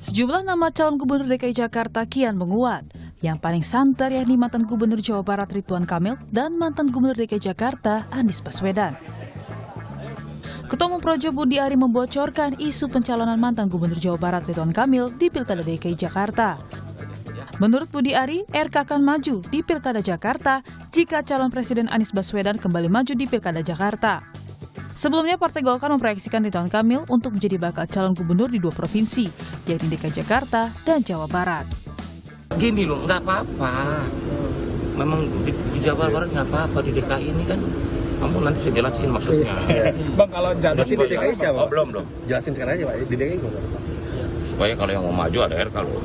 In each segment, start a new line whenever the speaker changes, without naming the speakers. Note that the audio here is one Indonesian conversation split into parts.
Sejumlah nama calon gubernur DKI Jakarta kian menguat. Yang paling santer yakni mantan gubernur Jawa Barat Ridwan Kamil dan mantan gubernur DKI Jakarta Anies Baswedan. Ketua Umum Projo Budi Ari membocorkan isu pencalonan mantan gubernur Jawa Barat Ridwan Kamil di Pilkada DKI Jakarta. Menurut Budi Ari, RK akan maju di Pilkada Jakarta jika calon Presiden Anies Baswedan kembali maju di Pilkada Jakarta. Sebelumnya, Partai Golkar memproyeksikan Ridwan Kamil untuk menjadi bakal calon gubernur di 2 provinsi, yakni DKI Jakarta dan Jawa Barat.
Gini loh, nggak apa-apa. Memang di Jawa Barat nggak apa-apa, di DKI ini kan. Kamu nanti saya jelasin maksudnya.
Bang, kalau jalur di DKI siapa?
Oh, belum.
Jelasin sekarang aja Pak, di DKI kok.
Supaya kalau yang mau maju ada RK loh.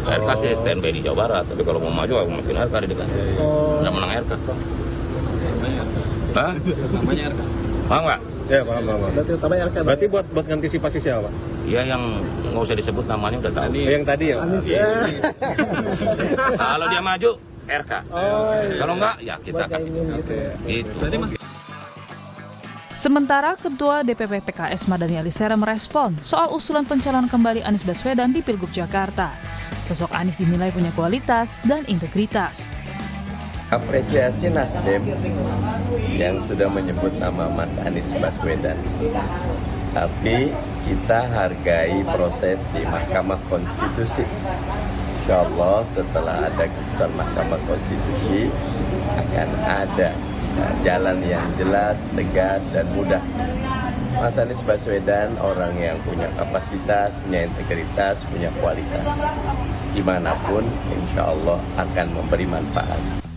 RK sih standby di Jawa Barat, tapi kalau mau maju aku mungkin RK di DKI. Udah menang RK. Hah?
Namanya RK.
Paham nggak?
Ya, paham. Berarti buat antisipasi siapa?
Ya yang nggak usah disebut namanya udah tahu.
Yang tadi ya?
Iya. Kalau dia maju, RK. Kalau enggak, ya kita kasih. Gitu.
Sementara Ketua DPP PKS Mardani Alisera merespon soal usulan pencalonan kembali Anies Baswedan di Pilgub Jakarta. Sosok Anies dinilai punya kualitas dan integritas.
Apresiasi Nasdem yang sudah menyebut nama Mas Anies Baswedan. Tapi kita hargai proses di Mahkamah Konstitusi. Insya Allah setelah ada keputusan Mahkamah Konstitusi akan ada jalan yang jelas, tegas, dan mudah. Mas Anies Baswedan orang yang punya kapasitas, punya integritas, punya kualitas. Dimanapun insya Allah akan memberi manfaat.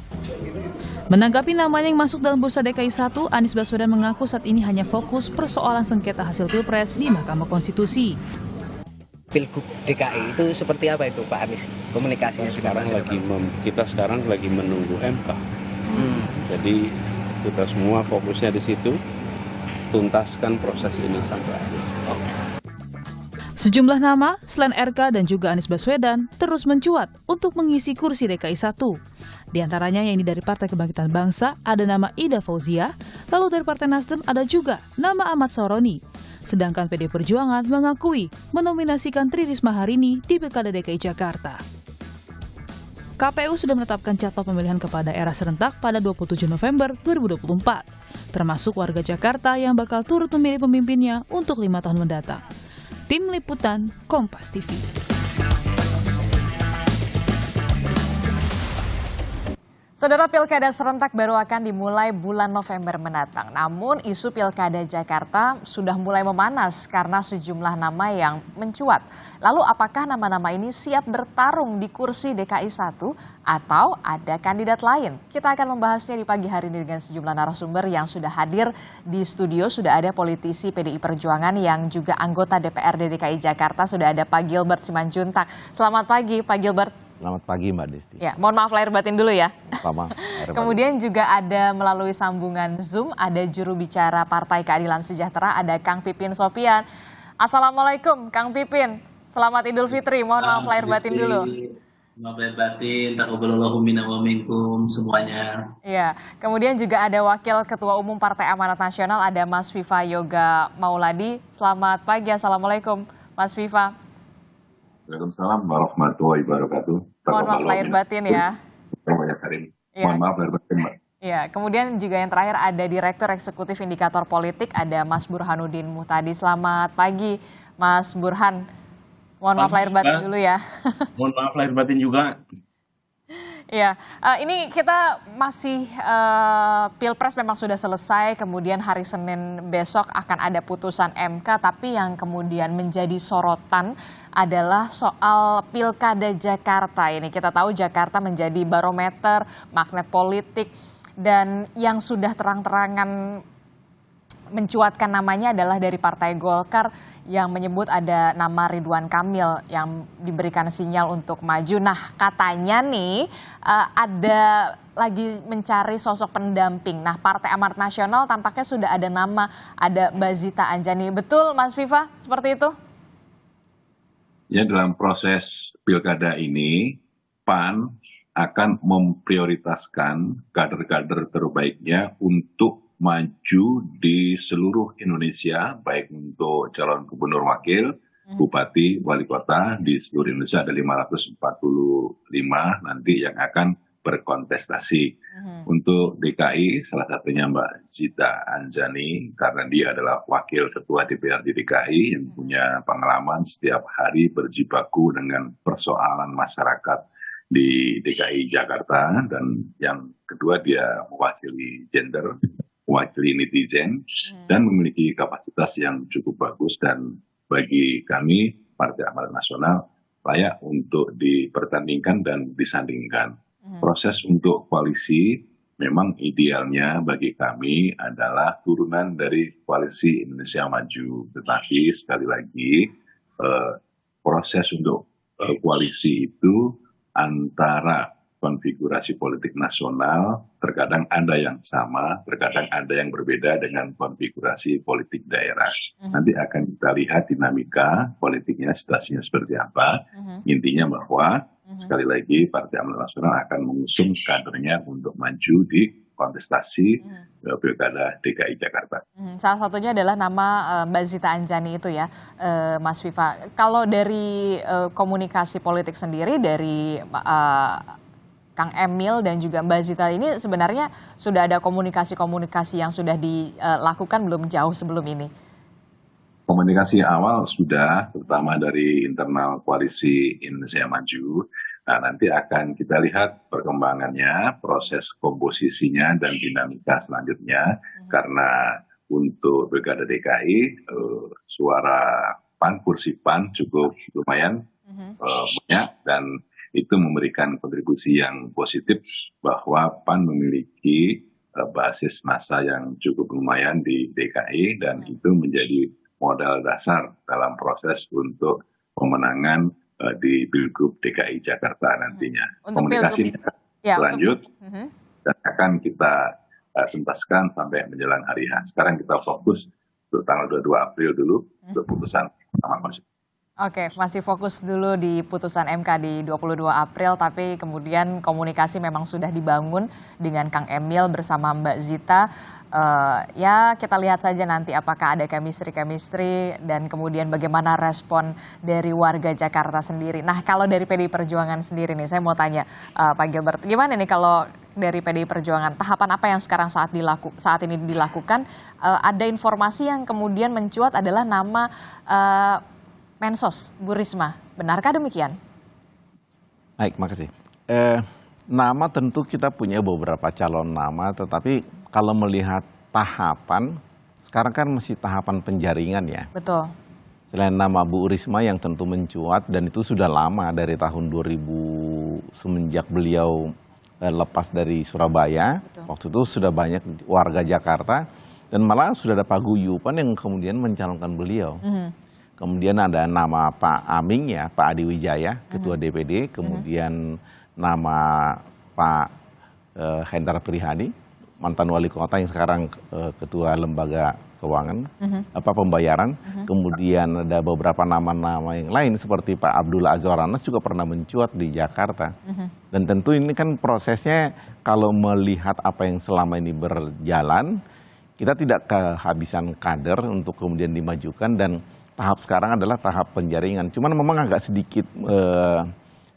Menanggapi namanya yang masuk dalam bursa DKI 1, Anies Baswedan mengaku saat ini hanya fokus persoalan sengketa hasil Pilpres di Mahkamah Konstitusi.
Pilgub DKI itu seperti apa itu Pak Anies? Komunikasinya sekarang
kita sekarang lagi menunggu MK. Jadi kita semua fokusnya di situ, tuntaskan proses ini sampai akhir.
Sejumlah nama selain RK dan juga Anies Baswedan terus mencuat untuk mengisi kursi DKI 1. Di antaranya yang ini dari Partai Kebangkitan Bangsa ada nama Ida Fauzia, lalu dari Partai Nasdem ada juga nama Ahmad Saroni. Sedangkan PD Perjuangan mengakui menominasikan Tri Risma hari ini di Pilkada DKI Jakarta. KPU sudah menetapkan jadwal pemilihan kepala daerah serentak pada 27 November 2024, termasuk warga Jakarta yang bakal turut memilih pemimpinnya untuk 5 tahun mendatang. Tim Liputan Kompas TV.
Saudara, Pilkada serentak baru akan dimulai bulan November mendatang. Namun isu Pilkada Jakarta sudah mulai memanas karena sejumlah nama yang mencuat. Lalu apakah nama-nama ini siap bertarung di kursi DKI 1 atau ada kandidat lain? Kita akan membahasnya di pagi hari ini dengan sejumlah narasumber yang sudah hadir di studio. Sudah ada politisi PDI Perjuangan yang juga anggota DPRD DKI Jakarta. Sudah ada Pak Gilbert Simanjuntak. Selamat pagi Pak Gilbert.
Selamat pagi Mbak Desti.
Ya, mohon maaf lahir batin dulu ya.
Sama.
Kemudian juga ada melalui sambungan Zoom, ada juru bicara Partai Keadilan Sejahtera, ada Kang Pipin Sopian. Assalamualaikum Kang Pipin, selamat Idul Fitri, mohon maaf lahir batin dulu.
Maaf lahir batin, taqabbalallahu minna wa minkum semuanya.
Ya, kemudian juga ada Wakil Ketua Umum Partai Amanat Nasional, ada Mas Viva Yoga Mauladi. Selamat pagi, Assalamualaikum Mas Viva.
Waalaikumsalam warahmatullahi wabarakatuh.
Mohon maaf lahir batin ya.
Mohon maaf lahir batin, Mbak.
Ya, kemudian juga yang terakhir ada Direktur Eksekutif Indikator Politik, ada Mas Burhanuddin Muhtadi. Selamat pagi, Mas Burhan. Mohon maaf lahir batin dulu ya.
Mohon maaf lahir batin juga.
Ya, ini kita masih Pilpres memang sudah selesai, kemudian hari Senin besok akan ada putusan MK, tapi yang kemudian menjadi sorotan adalah soal Pilkada Jakarta ini. Kita tahu Jakarta menjadi barometer, magnet politik, dan yang sudah terang-terangan mencuatkan namanya adalah dari Partai Golkar yang menyebut ada nama Ridwan Kamil yang diberikan sinyal untuk maju. Nah, katanya nih ada lagi mencari sosok pendamping. Nah, Partai Amanat Nasional tampaknya sudah ada nama, ada Mbak Zita Anjani. Betul Mas Viva, seperti itu?
Ya, dalam proses pilkada ini, PAN akan memprioritaskan kader-kader terbaiknya untuk maju di seluruh Indonesia, baik untuk calon gubernur wakil bupati, wali kota di seluruh Indonesia ada 545 nanti yang akan berkontestasi. Untuk DKI salah satunya Mbak Zita Anjani karena dia adalah wakil ketua DPRD DKI yang punya pengalaman setiap hari berjibaku dengan persoalan masyarakat di DKI Jakarta, dan yang kedua dia mewakili gender, mewakili netizen, dan memiliki kapasitas yang cukup bagus, dan bagi kami Partai Amanat Nasional layak untuk dipertandingkan dan disandingkan. Proses untuk koalisi memang idealnya bagi kami adalah turunan dari Koalisi Indonesia Maju. Tetapi sekali lagi proses untuk koalisi itu antara konfigurasi politik nasional terkadang ada yang sama, terkadang ada yang berbeda dengan konfigurasi politik daerah. Nanti akan kita lihat dinamika politiknya, situasinya seperti apa. Intinya bahwa sekali lagi Partai Amanat Nasional akan mengusung kadernya untuk maju di kontestasi Pilkada DKI Jakarta.
Salah satunya adalah nama Mbak Zita Anjani itu ya, Mas Viva. Kalau dari komunikasi politik sendiri dari Kang Emil dan juga Mbak Zita ini sebenarnya sudah ada komunikasi-komunikasi yang sudah dilakukan belum jauh sebelum ini?
Komunikasi awal sudah, terutama dari internal Koalisi Indonesia Maju. Nah, nanti akan kita lihat perkembangannya, proses komposisinya dan dinamika selanjutnya. Karena untuk Pilkada DKI, suara PAN, kursi PAN cukup lumayan banyak, dan itu memberikan kontribusi yang positif bahwa PAN memiliki basis massa yang cukup lumayan di DKI, dan itu menjadi modal dasar dalam proses untuk pemenangan di Pilgub DKI Jakarta nantinya. Komunikasi berlanjut dan akan kita tuntaskan sampai menjelang hari H. Sekarang kita fokus untuk tanggal 22 April dulu untuk putusan Mahkamah Konstitusi.
Oke, masih fokus dulu di putusan MK di 22 April, tapi kemudian komunikasi memang sudah dibangun dengan Kang Emil bersama Mbak Zita. Ya kita lihat saja nanti apakah ada chemistry dan kemudian bagaimana respon dari warga Jakarta sendiri. Nah kalau dari PDI Perjuangan sendiri nih, saya mau tanya Pak Gilbert, gimana nih kalau dari PDI Perjuangan, tahapan apa yang sekarang saat ini dilakukan? Ada informasi yang kemudian mencuat adalah nama Mensos Bu Risma, benarkah demikian?
Baik, makasih. Nama tentu kita punya beberapa calon nama, tetapi kalau melihat tahapan, sekarang kan masih tahapan penjaringan ya.
Betul.
Selain nama Bu Risma yang tentu mencuat, dan itu sudah lama dari tahun 2000 semenjak beliau lepas dari Surabaya. Betul. Waktu itu sudah banyak warga Jakarta, dan malah sudah ada paguyuban yang kemudian mencalonkan beliau. Kemudian ada nama Pak Aming ya, Pak Adi Wijaya, Ketua DPD. Kemudian nama Pak Hendar Prihadi, mantan wali kota yang sekarang Ketua Lembaga Keuangan, Pembayaran. Kemudian ada beberapa nama-nama yang lain seperti Pak Abdullah Azwar Anas juga pernah mencuat di Jakarta. Dan tentu ini kan prosesnya kalau melihat apa yang selama ini berjalan, kita tidak kehabisan kader untuk kemudian dimajukan, dan tahap sekarang adalah tahap penjaringan. Cuman memang agak sedikit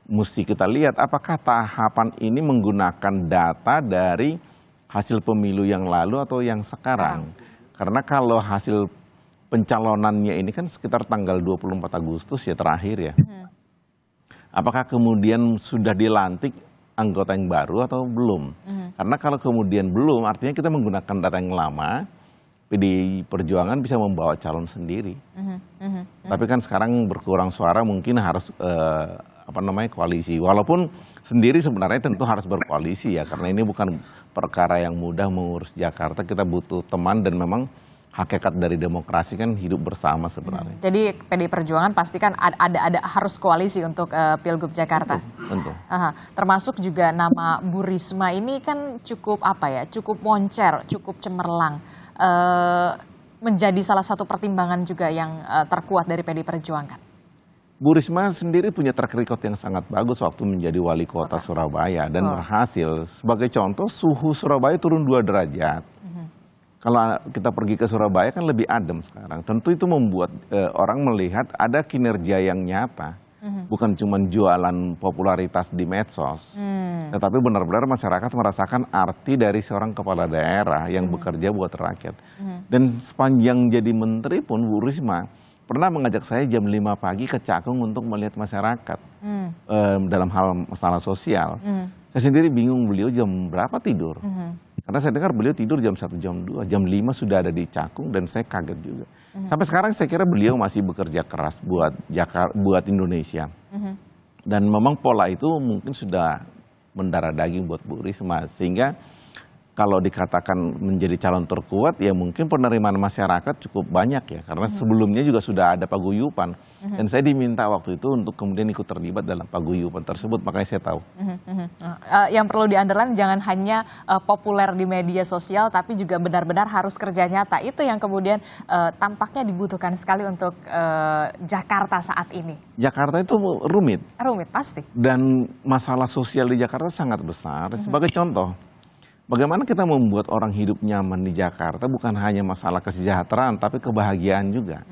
mesti kita lihat apakah tahapan ini menggunakan data dari hasil pemilu yang lalu atau yang sekarang. Karena kalau hasil pencalonannya ini kan sekitar tanggal 24 Agustus ya terakhir ya. Apakah kemudian sudah dilantik anggota yang baru atau belum? Karena kalau kemudian belum, artinya kita menggunakan data yang lama. PDI Perjuangan bisa membawa calon sendiri. Tapi kan sekarang berkurang suara, mungkin harus koalisi. Walaupun sendiri sebenarnya tentu harus berkoalisi ya, karena ini bukan perkara yang mudah mengurus Jakarta. Kita butuh teman, dan memang hakikat dari demokrasi kan hidup bersama sebenarnya.
Jadi PDI Perjuangan pastikan ada harus koalisi untuk Pilgub Jakarta.
Tentu.
Termasuk juga nama Bu Risma ini kan cukup cukup moncer, cukup cemerlang. Menjadi salah satu pertimbangan juga yang terkuat dari PDI Perjuangan.
Bu Risma sendiri punya track record yang sangat bagus waktu menjadi wali kota Surabaya dan berhasil. Sebagai contoh, suhu Surabaya turun 2 derajat. Kalau kita pergi ke Surabaya kan lebih adem sekarang. Tentu itu membuat orang melihat ada kinerja yang nyata. Bukan cuma jualan popularitas di medsos. Tetapi benar-benar masyarakat merasakan arti dari seorang kepala daerah yang bekerja buat rakyat. Dan sepanjang jadi menteri pun Bu Risma pernah mengajak saya jam 5 pagi ke Cakung untuk melihat masyarakat dalam hal masalah sosial. Saya sendiri bingung beliau jam berapa tidur. Karena saya dengar beliau tidur jam 1, jam 2, jam 5 sudah ada di Cakung dan saya kaget juga. Sampai sekarang saya kira beliau masih bekerja keras buat Indonesia. Dan memang pola itu mungkin sudah mendarah daging buat Bu Risma. Sehingga kalau dikatakan menjadi calon terkuat, ya mungkin penerimaan masyarakat cukup banyak ya. Karena sebelumnya juga sudah ada paguyuban. Dan saya diminta waktu itu untuk kemudian ikut terlibat dalam paguyuban tersebut, makanya saya tahu.
Yang perlu di-underline jangan hanya populer di media sosial, tapi juga benar-benar harus kerja nyata. Itu yang kemudian tampaknya dibutuhkan sekali untuk Jakarta saat ini.
Jakarta itu rumit.
Rumit, pasti.
Dan masalah sosial di Jakarta sangat besar. Sebagai contoh, bagaimana kita membuat orang hidup nyaman di Jakarta bukan hanya masalah kesejahteraan, tapi kebahagiaan juga.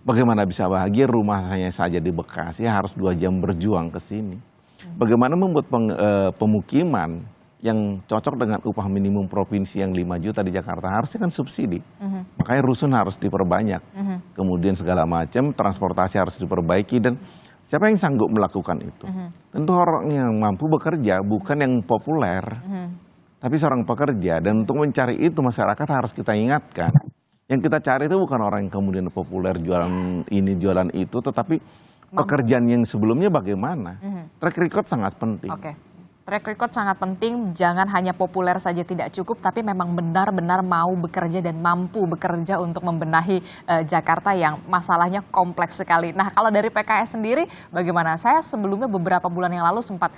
Bagaimana bisa bahagia, rumahnya saja di Bekasi harus 2 jam berjuang ke sini. Bagaimana membuat pemukiman yang cocok dengan upah minimum provinsi yang 5 juta di Jakarta, harusnya kan subsidi. Makanya rusun harus diperbanyak. Kemudian segala macam, transportasi harus diperbaiki, dan siapa yang sanggup melakukan itu? Tentu orang yang mampu bekerja, bukan yang populer. Tapi seorang pekerja, dan untuk mencari itu masyarakat harus kita ingatkan. Yang kita cari itu bukan orang yang kemudian populer jualan ini, jualan itu, tetapi pekerjaan yang sebelumnya bagaimana. Track record sangat penting.
Track record sangat penting, jangan hanya populer saja tidak cukup, tapi memang benar-benar mau bekerja dan mampu bekerja untuk membenahi Jakarta yang masalahnya kompleks sekali. Nah, kalau dari PKS sendiri bagaimana? Saya sebelumnya beberapa bulan yang lalu sempat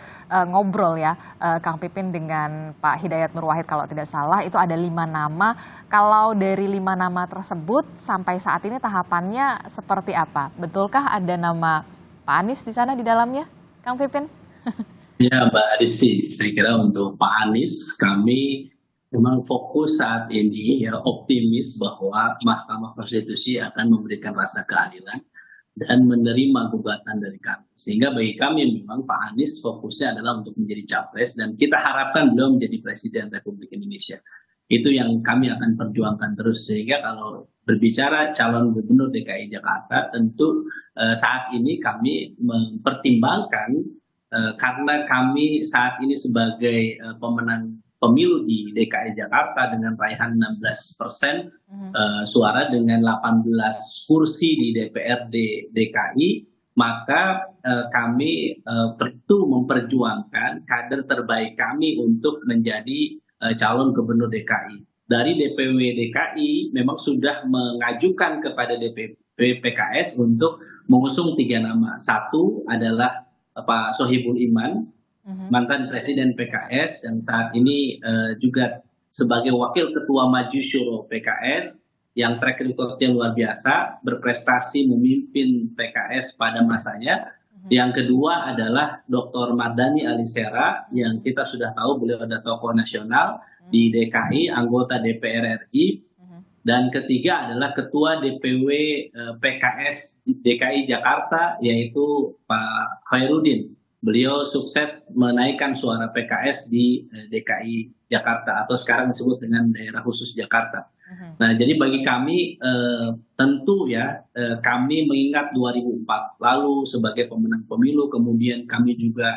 ngobrol ya, Kang Pipin dengan Pak Hidayat Nur Wahid kalau tidak salah, itu ada 5 nama. Kalau dari 5 nama tersebut sampai saat ini tahapannya seperti apa? Betulkah ada nama Pak Anies di sana di dalamnya, Kang Pipin?
Ya Mbak Adisti, saya kira untuk Pak Anies kami memang fokus saat ini ya optimis bahwa Mahkamah Konstitusi akan memberikan rasa keadilan dan menerima gugatan dari kami. Sehingga bagi kami memang Pak Anies fokusnya adalah untuk menjadi capres dan kita harapkan beliau menjadi Presiden Republik Indonesia. Itu yang kami akan perjuangkan terus, sehingga kalau berbicara calon gubernur DKI Jakarta tentu saat ini kami mempertimbangkan karena kami saat ini sebagai pemenang pemilu di DKI Jakarta dengan raihan 16% suara dengan 18 kursi di DPRD DKI, maka kami tentu memperjuangkan kader terbaik kami untuk menjadi calon gubernur DKI. Dari DPW DKI memang sudah mengajukan kepada DPW PKS untuk mengusung 3 nama. Satu adalah Pak Sohibul Iman, mantan Presiden PKS dan saat ini juga sebagai Wakil Ketua Maju Syuro PKS yang track recordnya luar biasa, berprestasi memimpin PKS pada masanya. Yang kedua adalah Dr. Mardhani Alisera yang kita sudah tahu beliau ada tokoh nasional di DKI, anggota DPR RI. Dan ketiga adalah Ketua DPW PKS DKI Jakarta, yaitu Pak Khairuddin. Beliau sukses menaikkan suara PKS di DKI Jakarta atau sekarang disebut dengan daerah khusus Jakarta. Nah, jadi bagi kami tentu ya kami mengingat 2004 lalu sebagai pemenang pemilu, kemudian kami juga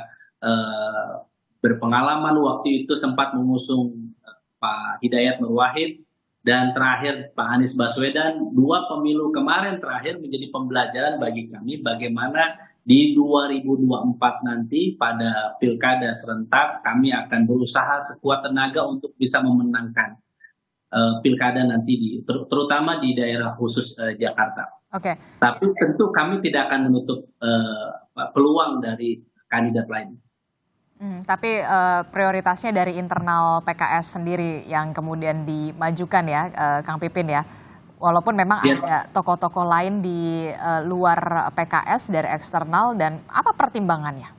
berpengalaman waktu itu sempat mengusung Pak Hidayat Nur Wahid. Dan terakhir Pak Anies Baswedan, 2 pemilu kemarin terakhir menjadi pembelajaran bagi kami bagaimana di 2024 nanti pada pilkada serentak kami akan berusaha sekuat tenaga untuk bisa memenangkan pilkada nanti terutama di daerah khusus Jakarta. Tapi tentu kami tidak akan menutup peluang dari kandidat lain.
Tapi prioritasnya dari internal PKS sendiri yang kemudian dimajukan ya, Kang Pipin ya. Walaupun memang ada tokoh-tokoh lain di luar PKS dari eksternal, dan apa pertimbangannya?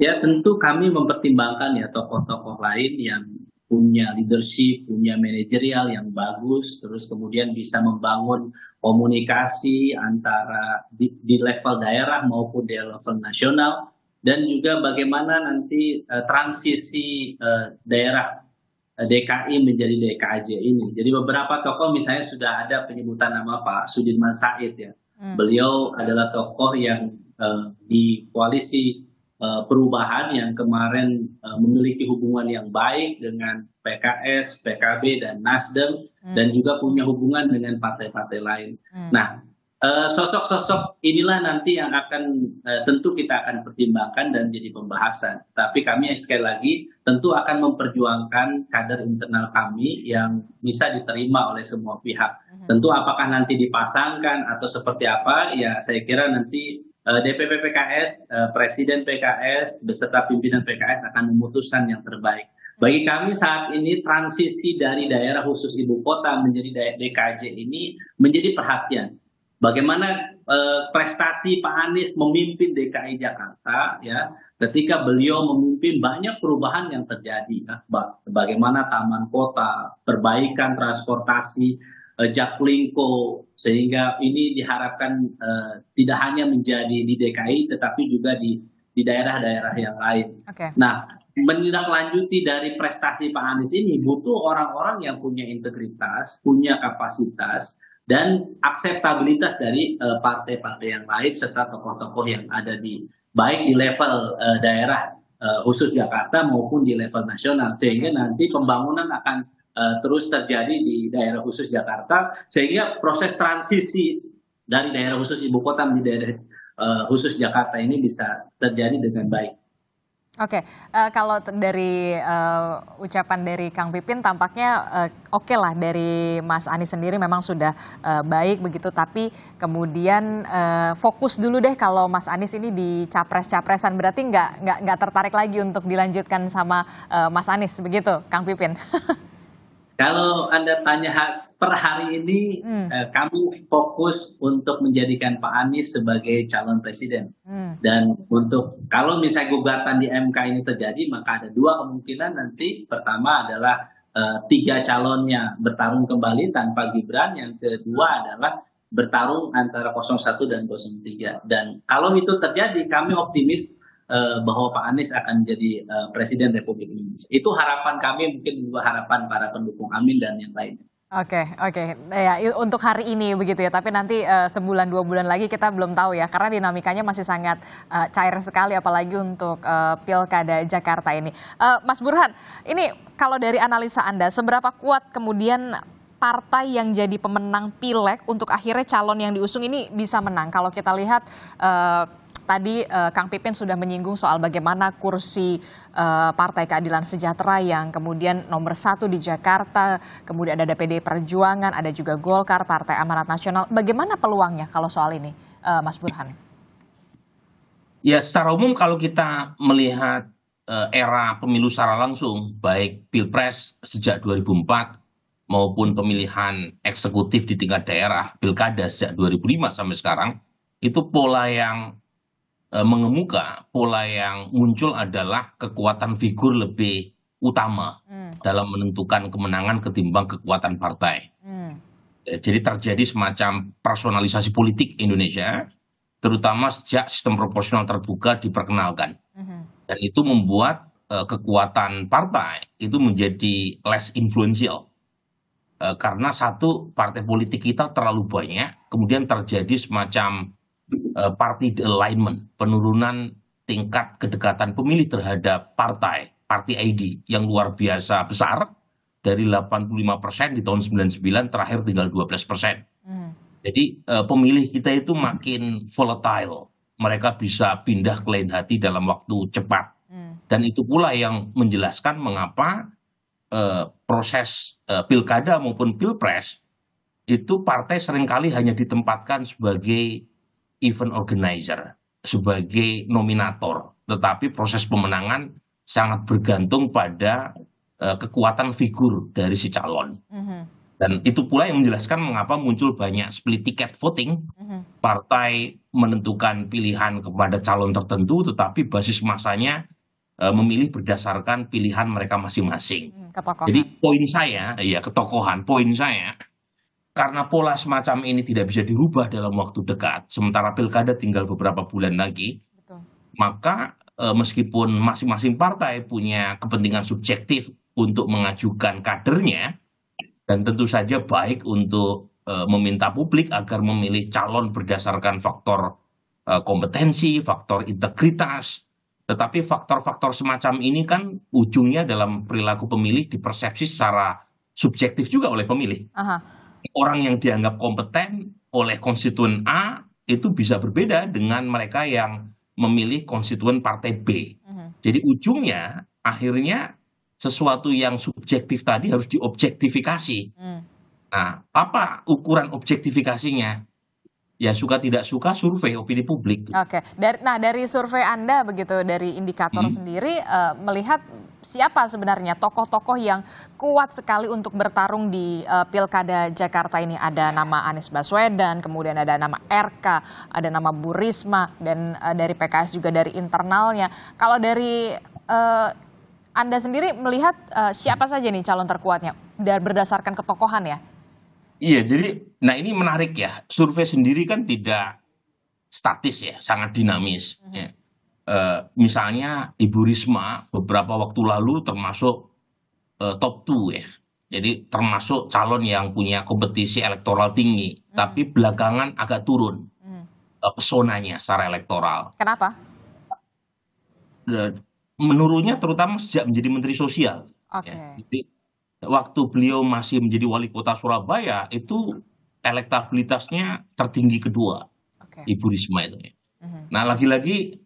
Ya tentu kami mempertimbangkan ya tokoh-tokoh lain yang punya leadership, punya manajerial yang bagus, terus kemudian bisa membangun komunikasi antara di level daerah maupun di level nasional, dan juga bagaimana nanti transisi daerah DKI menjadi DKJ ini. Jadi beberapa tokoh misalnya sudah ada penyebutan nama Pak Sudirman Said ya. Beliau adalah tokoh yang di koalisi perubahan yang kemarin memiliki hubungan yang baik dengan PKS, PKB, dan Nasdem, dan juga punya hubungan dengan partai-partai lain. Nah, sosok-sosok inilah nanti yang akan tentu kita akan pertimbangkan dan jadi pembahasan. Tapi kami sekali lagi tentu akan memperjuangkan kader internal kami yang bisa diterima oleh semua pihak. Tentu apakah nanti dipasangkan atau seperti apa, ya saya kira nanti DPP PKS, Presiden PKS, beserta pimpinan PKS akan memutuskan yang terbaik. Bagi kami saat ini transisi dari daerah khusus ibu kota menjadi DKJ ini menjadi perhatian. Bagaimana prestasi Pak Anies memimpin DKI Jakarta, ya, ketika beliau memimpin banyak perubahan yang terjadi, ya, bagaimana taman kota, perbaikan transportasi, Jaklingko, sehingga ini diharapkan tidak hanya menjadi di DKI tetapi juga di daerah-daerah yang lain. Nah, menindaklanjuti dari prestasi Pak Anies ini butuh orang-orang yang punya integritas, punya kapasitas, dan akseptabilitas dari partai-partai yang lain serta tokoh-tokoh yang ada baik di level daerah khusus Jakarta maupun di level nasional, sehingga nanti pembangunan akan terus terjadi di daerah khusus Jakarta, sehingga proses transisi dari daerah khusus ibu kota menjadi daerah khusus Jakarta ini bisa terjadi dengan baik.
Oke, kalau dari ucapan dari Kang Pipin tampaknya oke lah, dari Mas Anies sendiri memang sudah baik begitu, tapi kemudian fokus dulu deh kalau Mas Anies ini di capres-capresan, berarti nggak tertarik lagi untuk dilanjutkan sama Mas Anies begitu, Kang Pipin?
Kalau Anda tanya per hari ini, kami fokus untuk menjadikan Pak Anies sebagai calon presiden. Dan untuk kalau misalnya gugatan di MK ini terjadi, maka ada dua kemungkinan nanti. Pertama adalah 3 calonnya bertarung kembali tanpa Gibran. Yang kedua adalah bertarung antara 01 dan 03. Dan kalau itu terjadi, kami optimis bahwa Pak Anies akan menjadi Presiden Republik Indonesia. Itu harapan kami, mungkin juga harapan para pendukung Amin dan yang lainnya.
Oke, ya, untuk hari ini begitu ya, tapi nanti sebulan 2 bulan lagi kita belum tahu ya, karena dinamikanya masih sangat cair sekali, apalagi untuk Pilkada Jakarta ini. Mas Burhan, ini kalau dari analisa Anda, seberapa kuat kemudian partai yang jadi pemenang Pileg untuk akhirnya calon yang diusung ini bisa menang? Kalau kita lihat tadi Kang Pipin sudah menyinggung soal bagaimana kursi Partai Keadilan Sejahtera yang kemudian nomor 1 di Jakarta, kemudian ada PDI Perjuangan, ada juga Golkar, Partai Amanat Nasional. Bagaimana peluangnya kalau soal ini, Mas Burhan?
Ya, secara umum kalau kita melihat era pemilu secara langsung, baik Pilpres sejak 2004 maupun pemilihan eksekutif di tingkat daerah, Pilkada sejak 2005 sampai sekarang, itu pola yang mengemuka, pola yang muncul adalah kekuatan figur lebih utama dalam menentukan kemenangan ketimbang kekuatan partai. Jadi terjadi semacam personalisasi politik Indonesia, terutama sejak sistem proporsional terbuka diperkenalkan. Dan itu membuat kekuatan partai itu menjadi less influential. Karena satu, partai politik kita terlalu banyak, kemudian terjadi semacam party alignment, penurunan tingkat kedekatan pemilih terhadap partai ID yang luar biasa besar, dari 85% di tahun 99 terakhir tinggal 12%. Jadi pemilih kita itu makin volatile, mereka bisa pindah ke lain hati dalam waktu cepat. Dan itu pula yang menjelaskan mengapa proses pilkada maupun pilpres itu partai seringkali hanya ditempatkan sebagai event organizer, sebagai nominator, tetapi proses pemenangan sangat bergantung pada kekuatan figur dari si calon. Dan itu pula yang menjelaskan mengapa muncul banyak split ticket voting, partai menentukan pilihan kepada calon tertentu, tetapi basis masanya memilih berdasarkan pilihan mereka masing-masing.
Ketokohan.
Jadi poin saya, ya ketokohan, poin saya, karena pola semacam ini tidak bisa dirubah dalam waktu dekat, sementara pilkada tinggal beberapa bulan lagi,
Betul.
maka meskipun masing-masing partai punya kepentingan subjektif untuk mengajukan kadernya, dan tentu saja baik untuk meminta publik agar memilih calon berdasarkan faktor kompetensi, faktor integritas, tetapi faktor-faktor semacam ini kan ujungnya dalam perilaku pemilih dipersepsi secara subjektif juga oleh pemilih.
Aha.
Orang yang dianggap kompeten oleh konstituen A itu bisa berbeda dengan mereka yang memilih konstituen partai B. Jadi ujungnya akhirnya sesuatu yang subjektif tadi harus diobjektifikasi. Nah, apa ukuran objektifikasinya? Ya suka tidak suka survei opini publik.
Oke, dari survei Anda begitu, dari indikator sendiri melihat siapa sebenarnya tokoh-tokoh yang kuat sekali untuk bertarung di Pilkada Jakarta ini? Ada nama Anies Baswedan, kemudian ada nama RK, ada nama Bu Risma, dan dari PKS juga dari internalnya. Kalau dari Anda sendiri melihat siapa saja nih calon terkuatnya berdasarkan ketokohan ya?
Iya, jadi, nah ini menarik ya. Survei sendiri kan tidak statis ya, sangat dinamis. Ya. Misalnya Ibu Risma beberapa waktu lalu termasuk top 2 ya. Jadi termasuk calon yang punya kompetisi elektoral tinggi, tapi belakangan agak turun pesonanya secara elektoral.
Kenapa?
Menurunnya terutama sejak menjadi Menteri Sosial.
Oke.
Ya. Jadi, waktu beliau masih menjadi wali kota Surabaya itu elektabilitasnya tertinggi kedua, Ibu Risma itu. Nah lagi-lagi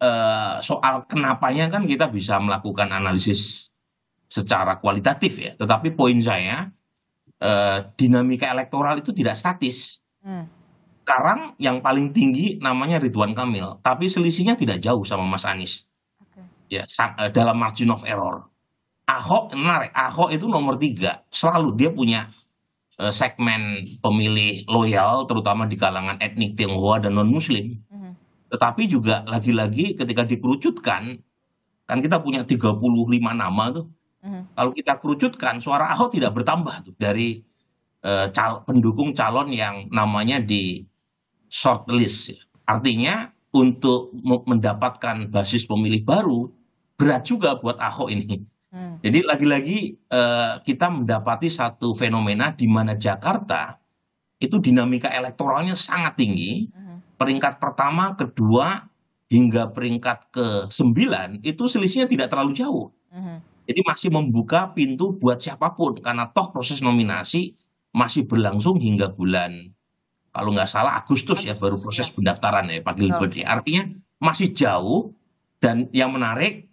soal kenapanya kan kita bisa melakukan analisis secara kualitatif ya, tetapi poin saya dinamika elektoral itu tidak statis. Sekarang yang paling tinggi namanya Ridwan Kamil, tapi selisihnya tidak jauh sama Mas Anies, ya dalam margin of error. Ahok menarik, Ahok itu nomor 3, selalu dia punya segmen pemilih loyal, terutama di kalangan etnik Tionghoa dan non-Muslim. Tetapi juga lagi-lagi ketika dikerucutkan, kan kita punya 35 nama tuh. Kalau kita kerucutkan, suara Ahok tidak bertambah tuh dari pendukung calon yang namanya di shortlist. Artinya untuk mendapatkan basis pemilih baru berat juga buat Ahok ini. Jadi lagi-lagi kita mendapati satu fenomena di mana Jakarta itu dinamika elektoralnya sangat tinggi. Peringkat pertama, kedua, hingga peringkat ke-9 itu selisihnya tidak terlalu jauh. Jadi masih membuka pintu buat siapapun. Karena toh proses nominasi masih berlangsung hingga bulan, kalau nggak salah Agustus ya, baru proses pendaftaran ya Pak Gilbert. Artinya masih jauh, dan yang menarik,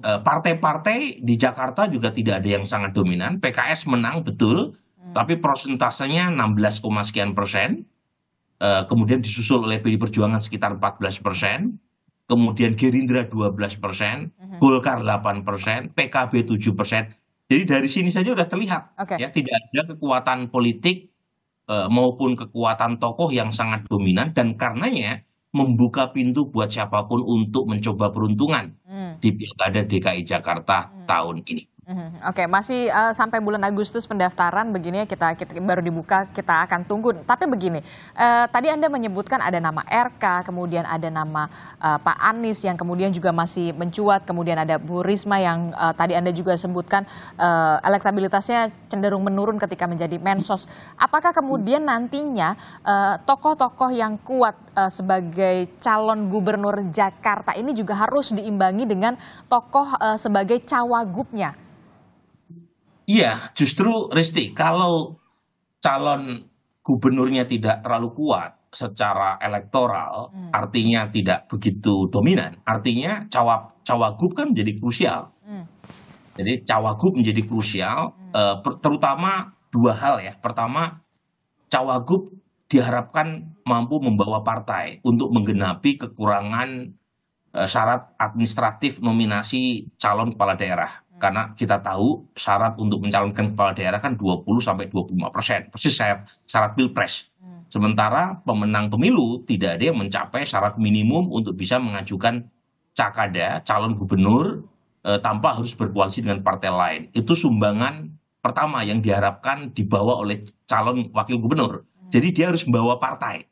partai-partai di Jakarta juga tidak ada yang sangat dominan. PKS menang betul, tapi persentasenya 16, sekian persen. Kemudian disusul oleh PD Perjuangan sekitar 14%. Kemudian Gerindra 12%, Golkar 8%, PKB 7%. Jadi dari sini saja sudah terlihat ya, tidak ada kekuatan politik maupun kekuatan tokoh yang sangat dominan, dan karenanya membuka pintu buat siapapun untuk mencoba peruntungan di Pilkada DKI Jakarta tahun ini.
Oke, masih sampai bulan Agustus pendaftaran begini ya, kita baru dibuka, kita akan tunggu. Tapi begini, tadi Anda menyebutkan ada nama RK, kemudian ada nama Pak Anies yang kemudian juga masih mencuat, kemudian ada Bu Risma yang tadi Anda juga sebutkan elektabilitasnya cenderung menurun ketika menjadi Mensos. Apakah kemudian nantinya tokoh-tokoh yang kuat sebagai calon gubernur Jakarta ini juga harus diimbangi dengan tokoh sebagai cawagupnya?
Iya, justru Risti, kalau calon gubernurnya tidak terlalu kuat secara elektoral, artinya tidak begitu dominan, artinya cawagup kan menjadi krusial. Jadi cawagup menjadi krusial, terutama dua hal ya. Pertama, cawagup diharapkan mampu membawa partai untuk menggenapi kekurangan syarat administratif nominasi calon kepala daerah. Karena kita tahu syarat untuk mencalonkan kepala daerah kan 20-25%, persis syarat pilpres. Sementara pemenang pemilu tidak ada yang mencapai syarat minimum untuk bisa mengajukan cakada calon gubernur tanpa harus berkoalisi dengan partai lain. Itu sumbangan pertama yang diharapkan dibawa oleh calon wakil gubernur. Jadi dia harus membawa partai.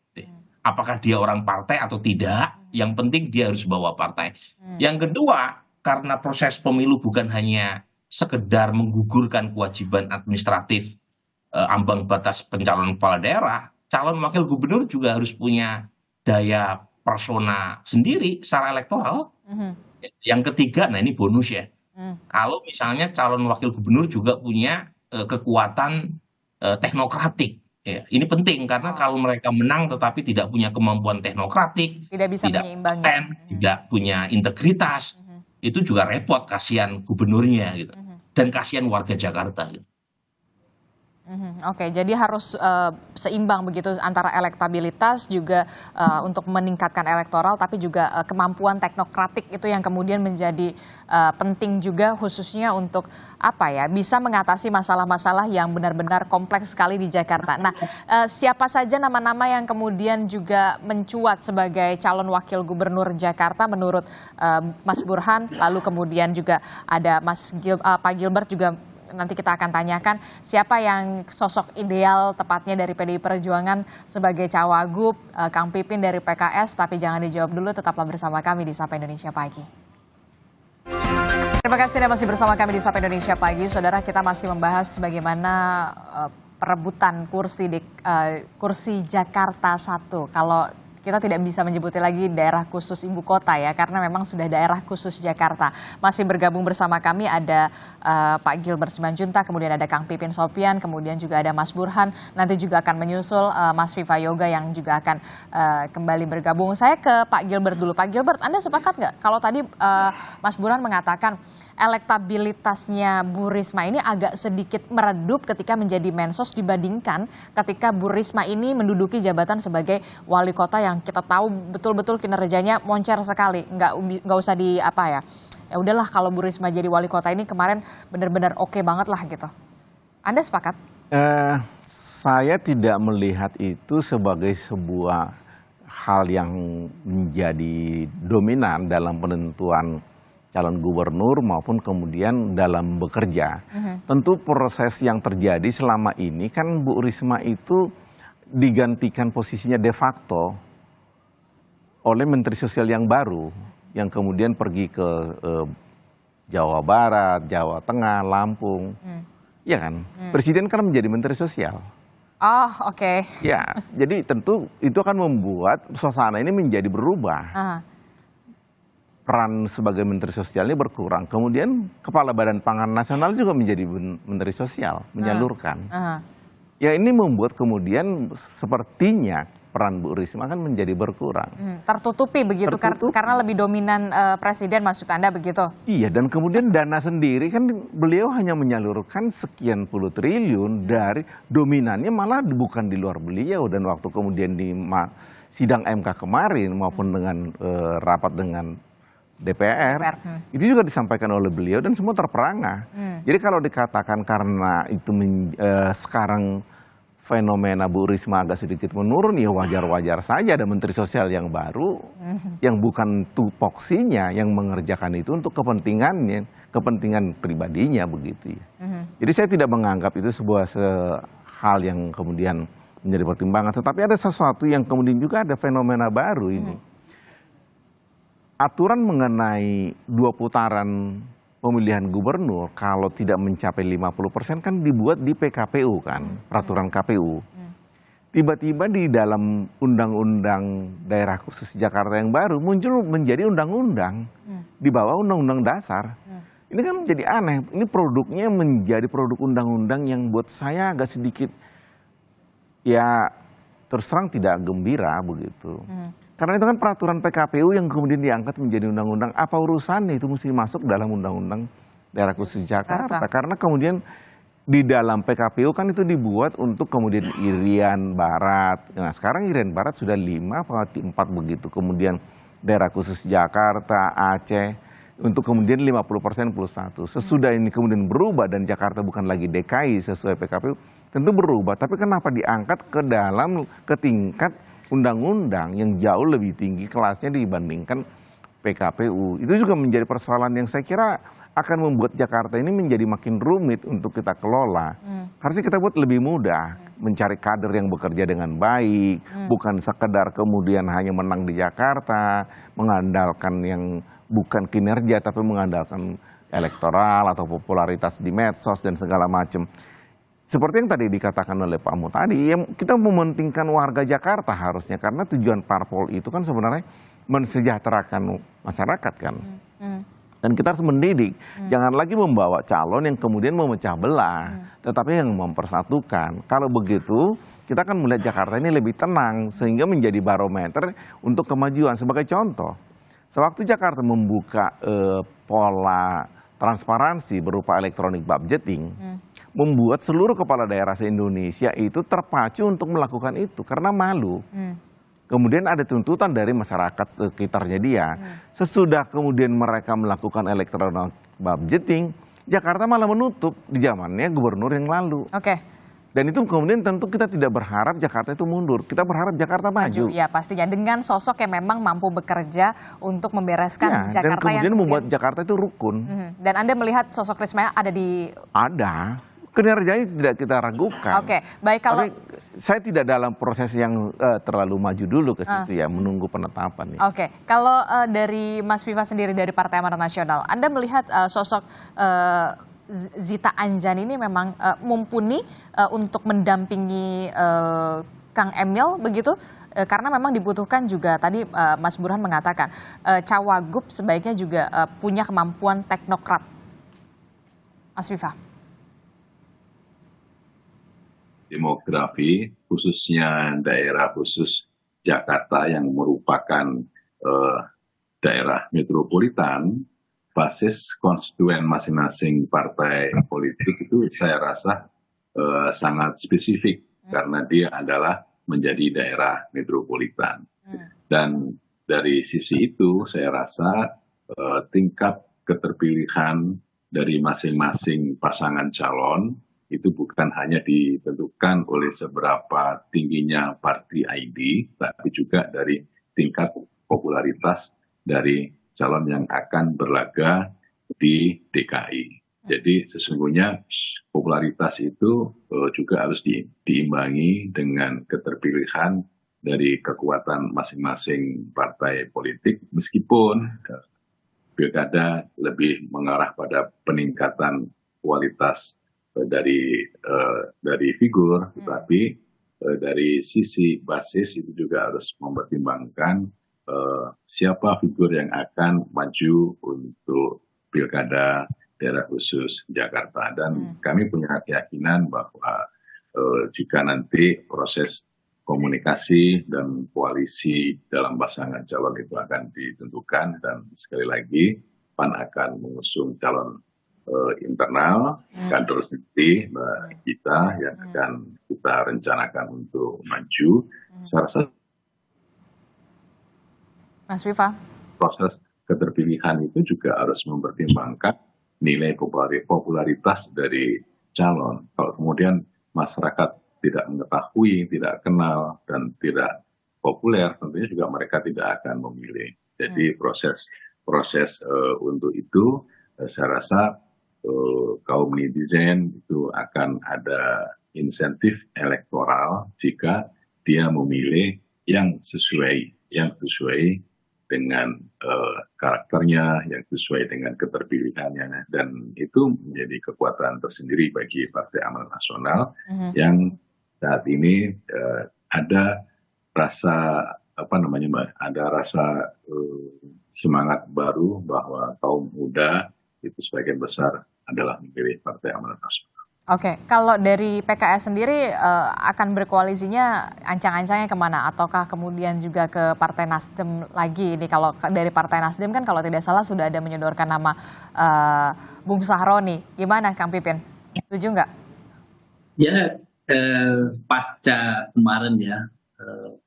Apakah dia orang partai atau tidak, yang penting dia harus bawa partai. Yang kedua, karena proses pemilu bukan hanya sekedar menggugurkan kewajiban administratif ambang batas pencalonan kepala daerah, calon wakil gubernur juga harus punya daya persona sendiri secara elektoral. Yang ketiga, nah ini bonus ya. Kalau misalnya calon wakil gubernur juga punya kekuatan teknokratik. Ya, ini penting karena kalau mereka menang tetapi tidak punya kemampuan teknokratik,
Tidak bisa menyeimbangi.
tidak punya integritas, itu juga repot, kasihan gubernurnya gitu. Dan kasihan warga Jakarta gitu.
Oke, jadi harus seimbang begitu antara elektabilitas juga untuk meningkatkan elektoral, tapi juga kemampuan teknokratik itu yang kemudian menjadi penting juga khususnya untuk apa ya, bisa mengatasi masalah-masalah yang benar-benar kompleks sekali di Jakarta. Nah, siapa saja nama-nama yang kemudian juga mencuat sebagai calon wakil gubernur Jakarta menurut Mas Burhan, lalu kemudian juga ada Pak Gilbert juga. Nanti kita akan tanyakan siapa yang sosok ideal tepatnya dari PDI Perjuangan sebagai cawagup, Kang Pipin dari PKS, tapi jangan dijawab dulu, tetaplah bersama kami di Sapa Indonesia Pagi. Terima kasih Anda masih bersama kami di Sapa Indonesia Pagi. Saudara, kita masih membahas bagaimana perebutan kursi Jakarta 1. Kalau kita tidak bisa menyebutnya lagi daerah khusus ibu kota ya, karena memang sudah daerah khusus Jakarta. Masih bergabung bersama kami ada Pak Gilbert Simanjuntak, kemudian ada Kang Pipin Sopian, kemudian juga ada Mas Burhan. Nanti juga akan menyusul Mas Viva Yoga yang juga akan kembali bergabung. Saya ke Pak Gilbert dulu. Pak Gilbert, Anda sepakat nggak kalau tadi Mas Burhan mengatakan elektabilitasnya Bu Risma ini agak sedikit meredup ketika menjadi mensos dibandingkan ketika Bu Risma ini menduduki jabatan sebagai wali kota yang kita tahu betul-betul kinerjanya moncer sekali, nggak usah di apa ya, ya udahlah kalau Bu Risma jadi wali kota ini kemarin benar-benar oke banget lah gitu. Anda sepakat?
Saya tidak melihat itu sebagai sebuah hal yang menjadi dominan dalam penentuan calon gubernur maupun kemudian dalam bekerja. Tentu proses yang terjadi selama ini kan Bu Risma itu digantikan posisinya de facto oleh Menteri Sosial yang baru yang kemudian pergi ke Jawa Barat, Jawa Tengah, Lampung. Ya kan? Presiden kan menjadi Menteri Sosial.
Oh, oke.
Ya, jadi tentu itu akan membuat suasana ini menjadi berubah. Peran sebagai Menteri Sosial ini berkurang. Kemudian Kepala Badan Pangan Nasional juga menjadi Menteri Sosial, menyalurkan. Ya ini membuat kemudian sepertinya peran Bu Risma akan menjadi berkurang.
Tertutupi begitu. Karena lebih dominan Presiden, maksud Anda begitu?
Iya, dan kemudian dana sendiri kan beliau hanya menyalurkan sekian puluh triliun dari dominannya malah bukan di luar beliau. Dan waktu kemudian di sidang MK kemarin maupun dengan rapat dengan DPR, itu juga disampaikan oleh beliau dan semua terperangah. Jadi kalau dikatakan karena itu sekarang fenomena Bu Risma agak sedikit menurun, ya wajar-wajar saja ada Menteri Sosial yang baru, yang bukan tupoksinya, yang mengerjakan itu untuk kepentingan pribadinya begitu ya. Jadi saya tidak menganggap itu sebuah hal yang kemudian menjadi pertimbangan, tetapi ada sesuatu yang kemudian juga ada fenomena baru ini. Aturan mengenai 2 putaran pemilihan gubernur kalau tidak mencapai 50% kan dibuat di PKPU kan, peraturan KPU. Tiba-tiba di dalam undang-undang daerah khusus Jakarta yang baru muncul menjadi undang-undang di bawah undang-undang dasar. Ini kan menjadi aneh, ini produknya menjadi produk undang-undang yang buat saya agak sedikit ya terus terang tidak gembira begitu. Karena itu kan peraturan PKPU yang kemudian diangkat menjadi undang-undang, apa urusannya itu mesti masuk dalam undang-undang daerah khusus Jakarta. Karena kemudian di dalam PKPU kan itu dibuat untuk kemudian Irian Barat. Nah sekarang Irian Barat sudah 5 atau 4 begitu. Kemudian daerah khusus Jakarta, Aceh, untuk kemudian 50% plus 1. Sesudah ini kemudian berubah dan Jakarta bukan lagi DKI sesuai PKPU, tentu berubah. Tapi kenapa diangkat ke tingkat undang-undang yang jauh lebih tinggi kelasnya dibandingkan PKPU. Itu juga menjadi persoalan yang saya kira akan membuat Jakarta ini menjadi makin rumit untuk kita kelola. Harusnya kita buat lebih mudah, mencari kader yang bekerja dengan baik, bukan sekedar kemudian hanya menang di Jakarta, mengandalkan yang bukan kinerja tapi mengandalkan elektoral atau popularitas di medsos dan segala macam. Seperti yang tadi dikatakan oleh Pak Mu tadi, ya kita mementingkan warga Jakarta harusnya, karena tujuan parpol itu kan sebenarnya mensejahterakan masyarakat kan. Dan kita harus mendidik, jangan lagi membawa calon yang kemudian memecah belah, tetapi yang mempersatukan. Kalau begitu, kita akan melihat Jakarta ini lebih tenang, sehingga menjadi barometer untuk kemajuan. Sebagai contoh, sewaktu Jakarta membuka pola transparansi berupa elektronik budgeting, membuat seluruh kepala daerah se-Indonesia itu terpacu untuk melakukan itu, karena malu. Kemudian ada tuntutan dari masyarakat sekitarnya dia. Sesudah kemudian mereka melakukan elektronik budgeting, Jakarta malah menutup di zamannya gubernur yang lalu. Dan itu kemudian tentu kita tidak berharap Jakarta itu mundur. Kita berharap Jakarta maju.
Ya pastinya, dengan sosok yang memang mampu bekerja untuk membereskan Jakarta.
Dan kemudian membuat Jakarta itu rukun.
Dan Anda melihat sosok Risma ada di...
Ada. Kinerjanya tidak kita ragukan.
Baik, kalau...
Tapi saya tidak dalam proses yang terlalu maju dulu ke situ ya, menunggu penetapan.
Kalau dari Mas Viva sendiri dari Partai Amanat Nasional, Anda melihat sosok Zita Anjani ini memang mumpuni untuk mendampingi Kang Emil begitu? Karena memang dibutuhkan juga, tadi Mas Burhan mengatakan, Cawagup sebaiknya juga punya kemampuan teknokrat. Mas Viva.
Demografi, khususnya daerah khusus Jakarta yang merupakan daerah metropolitan, basis konstituen masing-masing partai politik itu saya rasa sangat spesifik, karena dia adalah menjadi daerah metropolitan. Dan dari sisi itu saya rasa tingkat keterpilihan dari masing-masing pasangan calon itu bukan hanya ditentukan oleh seberapa tingginya party ID, tapi juga dari tingkat popularitas dari calon yang akan berlaga di DKI. Jadi sesungguhnya popularitas itu juga harus diimbangi dengan keterpilihan dari kekuatan masing-masing partai politik, meskipun pilkada lebih mengarah pada peningkatan kualitas dari figur, tetapi dari sisi basis itu juga harus mempertimbangkan siapa figur yang akan maju untuk pilkada daerah khusus Jakarta. Dan kami punya keyakinan bahwa jika nanti proses komunikasi dan koalisi dalam pasangan calon itu akan ditentukan, dan sekali lagi PAN akan mengusung calon internal, kader sendiri kita yang akan kita rencanakan untuk maju. Saya rasa
Mas Viva,
proses keterpilihan itu juga harus mempertimbangkan nilai popularitas dari calon. Kalau kemudian masyarakat tidak mengetahui, tidak kenal, dan tidak populer, tentunya juga mereka tidak akan memilih. Jadi proses untuk itu saya rasa kaum netizen itu akan ada insentif elektoral jika dia memilih yang sesuai dengan karakternya, yang sesuai dengan keterpilihannya, dan itu menjadi kekuatan tersendiri bagi Partai Amanat Nasional yang saat ini ada rasa ada rasa semangat baru bahwa kaum muda itu sebagian besar adalah memilih Partai Amanat Nasional.
Kalau dari PKS sendiri akan berkoalisinya ancang-ancangnya kemana? Ataukah kemudian juga ke Partai Nasdem lagi? Ini kalau dari Partai Nasdem kan kalau tidak salah sudah ada menyodorkan nama Bung Sahroni. Gimana Kang Pipin? Setuju nggak?
Ya, pasca kemarin ya,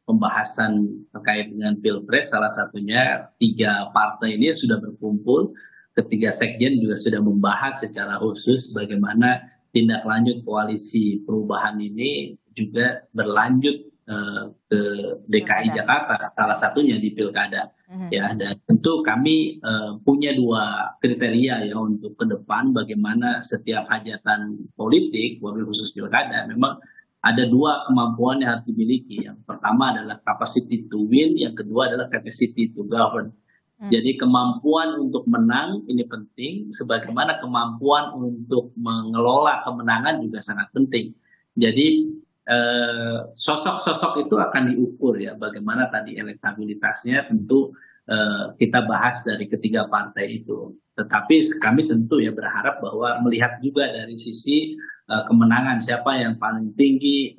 pembahasan terkait dengan Pilpres, salah satunya 3 partai ini sudah berkumpul, ketiga sekjen juga sudah membahas secara khusus bagaimana tindak lanjut koalisi perubahan ini juga berlanjut ke DKI Jakarta, salah satunya di pilkada. Ya, dan tentu kami punya dua kriteria ya untuk ke depan bagaimana setiap hajatan politik, wabil khusus pilkada, memang ada dua kemampuan yang harus dimiliki. Yang pertama adalah capacity to win, yang kedua adalah capacity to govern. Jadi kemampuan untuk menang ini penting, sebagaimana kemampuan untuk mengelola kemenangan juga sangat penting. Jadi sosok-sosok itu akan diukur ya, bagaimana tadi elektabilitasnya tentu kita bahas dari ketiga partai itu. Tetapi kami tentu ya berharap bahwa melihat juga dari sisi kemenangan siapa yang paling tinggi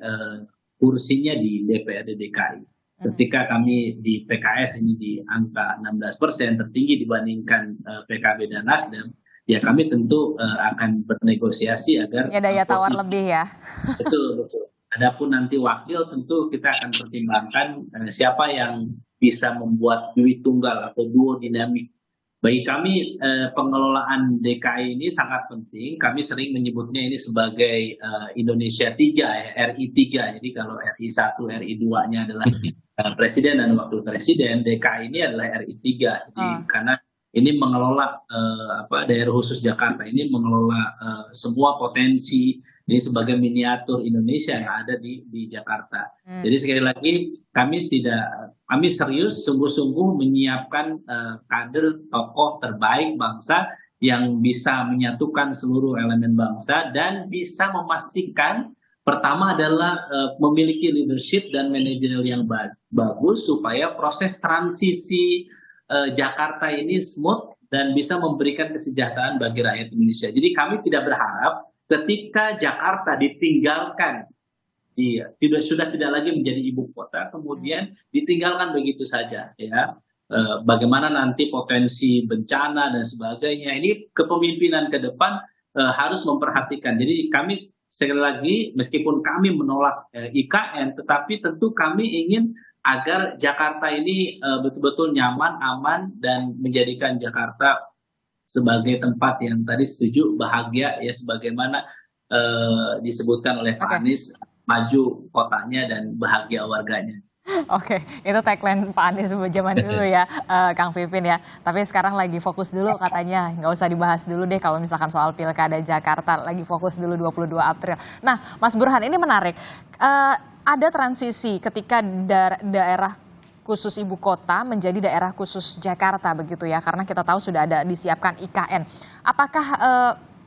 kursinya di DPRD DKI. Ketika kami di PKS ini di angka 16%, tertinggi dibandingkan PKB dan Nasdem, ya kami tentu akan bernegosiasi agar
ya daya tawar lebih ya.
Betul, betul. Adapun nanti wakil tentu kita akan pertimbangkan siapa yang bisa membuat duit tunggal atau duo dinamik. Bagi kami pengelolaan DKI ini sangat penting. Kami sering menyebutnya ini sebagai Indonesia 3 ya, RI 3. Jadi kalau RI 1, RI 2-nya adalah presiden dan wakil presiden, DKI ini adalah RI 3. Jadi karena ini mengelola daerah khusus Jakarta, ini mengelola semua potensi ini sebagai miniatur Indonesia yang ada di Jakarta. Jadi sekali lagi kami serius sungguh-sungguh menyiapkan kader tokoh terbaik bangsa yang bisa menyatukan seluruh elemen bangsa dan bisa memastikan pertama adalah memiliki leadership dan manajerial yang bagus supaya proses transisi Jakarta ini smooth dan bisa memberikan kesejahteraan bagi rakyat Indonesia. Jadi kami tidak berharap ketika Jakarta ditinggalkan, sudah tidak lagi menjadi ibu kota, kemudian ditinggalkan begitu saja, ya. Bagaimana nanti potensi bencana dan sebagainya, ini kepemimpinan ke depan harus memperhatikan. Jadi kami sekali lagi, meskipun kami menolak IKN, tetapi tentu kami ingin agar Jakarta ini betul-betul nyaman, aman, dan menjadikan Jakarta sebagai tempat yang tadi setuju bahagia ya, sebagaimana disebutkan oleh Pak Anies, maju kotanya dan bahagia warganya.
Oke, itu tagline Pak Anies zaman dulu ya, Kang Pipin ya. Tapi sekarang lagi fokus dulu katanya, nggak usah dibahas dulu deh kalau misalkan soal pilkada Jakarta, lagi fokus dulu 22 April. Nah, Mas Burhan ini menarik, ada transisi ketika daerah khusus ibu kota menjadi daerah khusus Jakarta begitu ya, karena kita tahu sudah ada disiapkan IKN. Apakah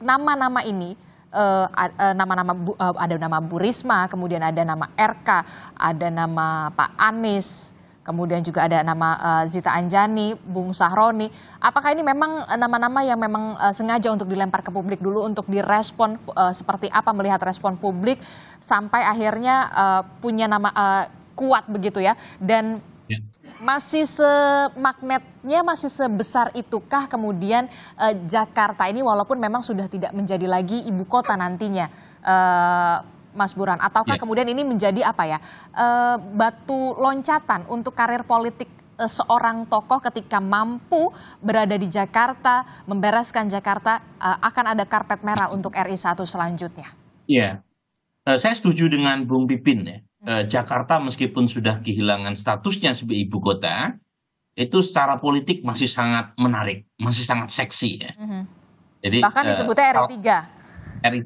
nama-nama ini ada nama Bu Risma, kemudian ada nama RK, ada nama Pak Anies, kemudian juga ada nama Zita Anjani, Bung Sahroni. Apakah ini memang nama-nama yang memang sengaja untuk dilempar ke publik dulu untuk direspon seperti apa, melihat respon publik sampai akhirnya punya nama kuat begitu ya, dan masih semagnetnya masih sebesar itukah kemudian Jakarta ini walaupun memang sudah tidak menjadi lagi ibu kota nantinya, Mas Burhan, ataukah kemudian ini menjadi apa ya, batu loncatan untuk karir politik seorang tokoh ketika mampu berada di Jakarta, membereskan Jakarta, akan ada karpet merah untuk RI 1 selanjutnya?
Iya, saya setuju dengan Bung Pipin ya. Jakarta meskipun sudah kehilangan statusnya sebagai ibu kota, itu secara politik masih sangat menarik, masih sangat seksi ya. Jadi
bahkan disebutnya RI 3.
RI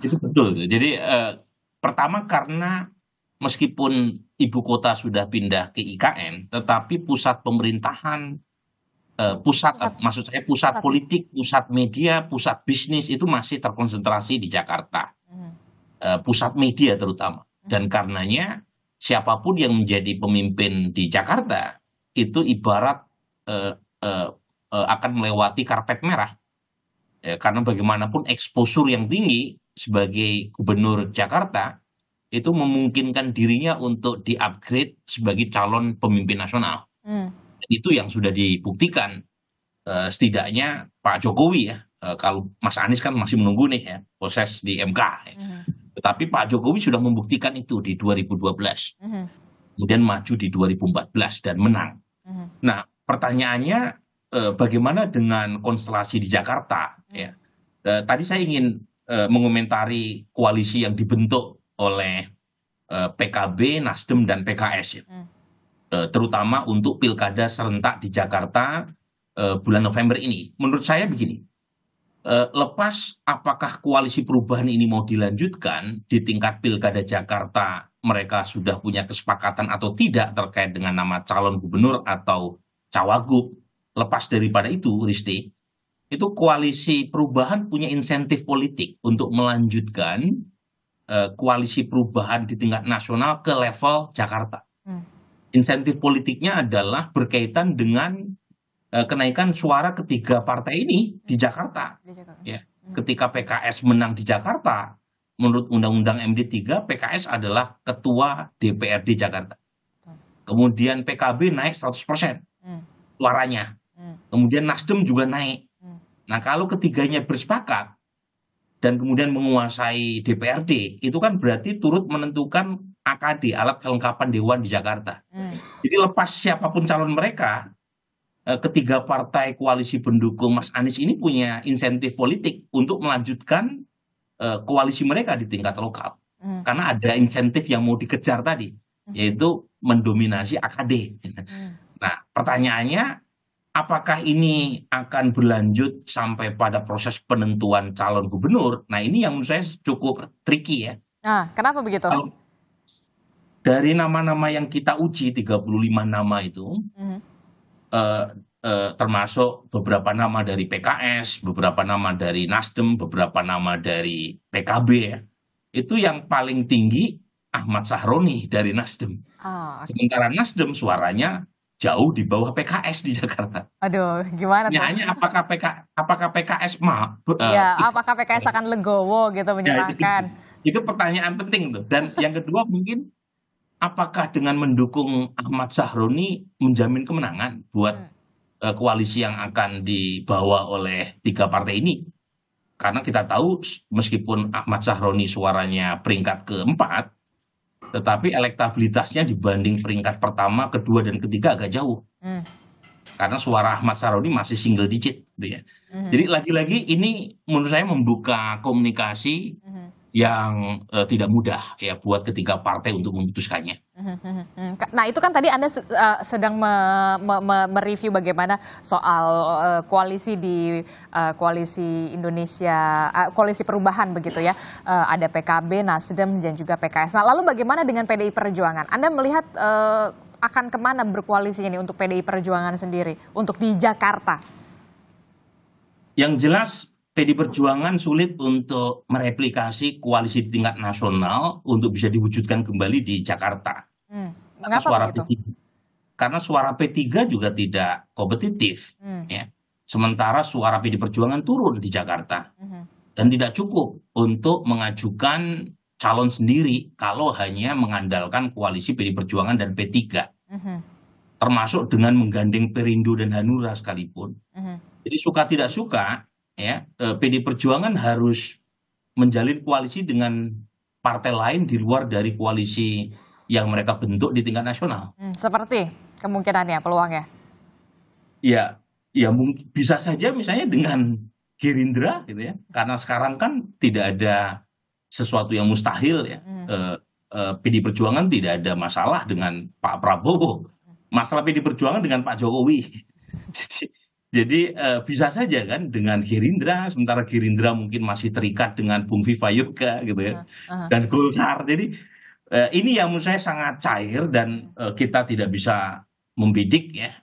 3, itu betul. Jadi pertama karena meskipun ibu kota sudah pindah ke IKN, tetapi pusat pemerintahan, pusat politik, pusat media, pusat bisnis itu masih terkonsentrasi di Jakarta. Pusat media terutama. Dan karenanya siapapun yang menjadi pemimpin di Jakarta itu ibarat akan melewati karpet merah. Karena bagaimanapun eksposur yang tinggi sebagai gubernur Jakarta itu memungkinkan dirinya untuk di-upgrade sebagai calon pemimpin nasional. Itu yang sudah dibuktikan setidaknya Pak Jokowi ya. Kalau Mas Anies kan masih menunggu nih ya, proses di MK. Tetapi Pak Jokowi sudah membuktikan itu di 2012. Kemudian maju di 2014 dan menang. Nah, pertanyaannya bagaimana dengan konstelasi di Jakarta? Ya. Tadi saya ingin mengomentari koalisi yang dibentuk oleh PKB, Nasdem, dan PKS ya. Terutama untuk pilkada serentak di Jakarta bulan November ini. Menurut saya begini, lepas apakah koalisi perubahan ini mau dilanjutkan di tingkat pilkada Jakarta, mereka sudah punya kesepakatan atau tidak terkait dengan nama calon gubernur atau cawagup. Lepas daripada itu, Risti, itu koalisi perubahan punya insentif politik untuk melanjutkan koalisi perubahan di tingkat nasional ke level Jakarta. Insentif politiknya adalah berkaitan dengan kenaikan suara ketiga partai ini di Jakarta. Ya. Ketika PKS menang di Jakarta, menurut Undang-Undang MD3, PKS adalah ketua DPRD Jakarta. Kemudian PKB naik 100% suaranya. Kemudian Nasdem juga naik. Nah, kalau ketiganya bersepakat dan kemudian menguasai DPRD, itu kan berarti turut menentukan AKD, alat kelengkapan Dewan di Jakarta. Jadi lepas siapapun calon mereka, ketiga partai koalisi pendukung Mas Anies ini punya insentif politik untuk melanjutkan koalisi mereka di tingkat lokal. Karena ada insentif yang mau dikejar tadi, yaitu mendominasi AKD. Nah, pertanyaannya, apakah ini akan berlanjut sampai pada proses penentuan calon gubernur? Nah, ini yang menurut saya cukup tricky ya.
Nah, kenapa begitu?
Dari nama-nama yang kita uji, 35 nama itu, termasuk beberapa nama dari PKS, beberapa nama dari Nasdem, beberapa nama dari PKB ya. Itu yang paling tinggi Ahmad Sahroni dari Nasdem. Sementara Nasdem suaranya jauh di bawah PKS di Jakarta.
Aduh, gimana tuh?
Hanya apakah PKS
apakah PKS akan legowo gitu menyerahkan?
Itu pertanyaan penting tuh. Dan yang kedua mungkin, apakah dengan mendukung Ahmad Sahroni menjamin kemenangan buat koalisi yang akan dibawa oleh tiga partai ini? Karena kita tahu meskipun Ahmad Sahroni suaranya peringkat keempat, tetapi elektabilitasnya dibanding peringkat pertama, kedua, dan ketiga agak jauh. Karena suara Ahmad Sahroni masih single digit. Gitu ya. Jadi lagi-lagi ini menurut saya membuka komunikasi yang tidak mudah ya buat ketiga partai untuk memutuskannya.
Nah, itu kan tadi Anda sedang mereview bagaimana soal koalisi di koalisi Indonesia, koalisi perubahan begitu ya. Ada PKB, Nasdem, dan juga PKS. Nah, lalu bagaimana dengan PDI Perjuangan? Anda melihat akan kemana berkoalisi ini untuk PDI Perjuangan sendiri, untuk di Jakarta?
Yang jelas, PDI Perjuangan sulit untuk mereplikasi koalisi di tingkat nasional untuk bisa diwujudkan kembali di Jakarta.
Mengapa begitu?
Karena suara P3 juga tidak kompetitif. Ya. Sementara suara PDI Perjuangan turun di Jakarta. Dan tidak cukup untuk mengajukan calon sendiri kalau hanya mengandalkan koalisi PDI Perjuangan dan P3. Termasuk dengan menggandeng Perindo dan Hanura sekalipun. Jadi suka tidak suka, ya, PDI Perjuangan harus menjalin koalisi dengan partai lain di luar dari koalisi yang mereka bentuk di tingkat nasional.
Seperti kemungkinannya, peluangnya?
Ya mungkin bisa saja misalnya dengan Gerindra, gitu ya. Karena sekarang kan tidak ada sesuatu yang mustahil ya. PDI Perjuangan tidak ada masalah dengan Pak Prabowo. Masalah PDI Perjuangan dengan Pak Jokowi. Jadi bisa saja kan dengan Gerindra, sementara Gerindra mungkin masih terikat dengan Bung Viva Yoga gitu ya, dan Golkar. Jadi ini yang menurut saya sangat cair dan kita tidak bisa membidik ya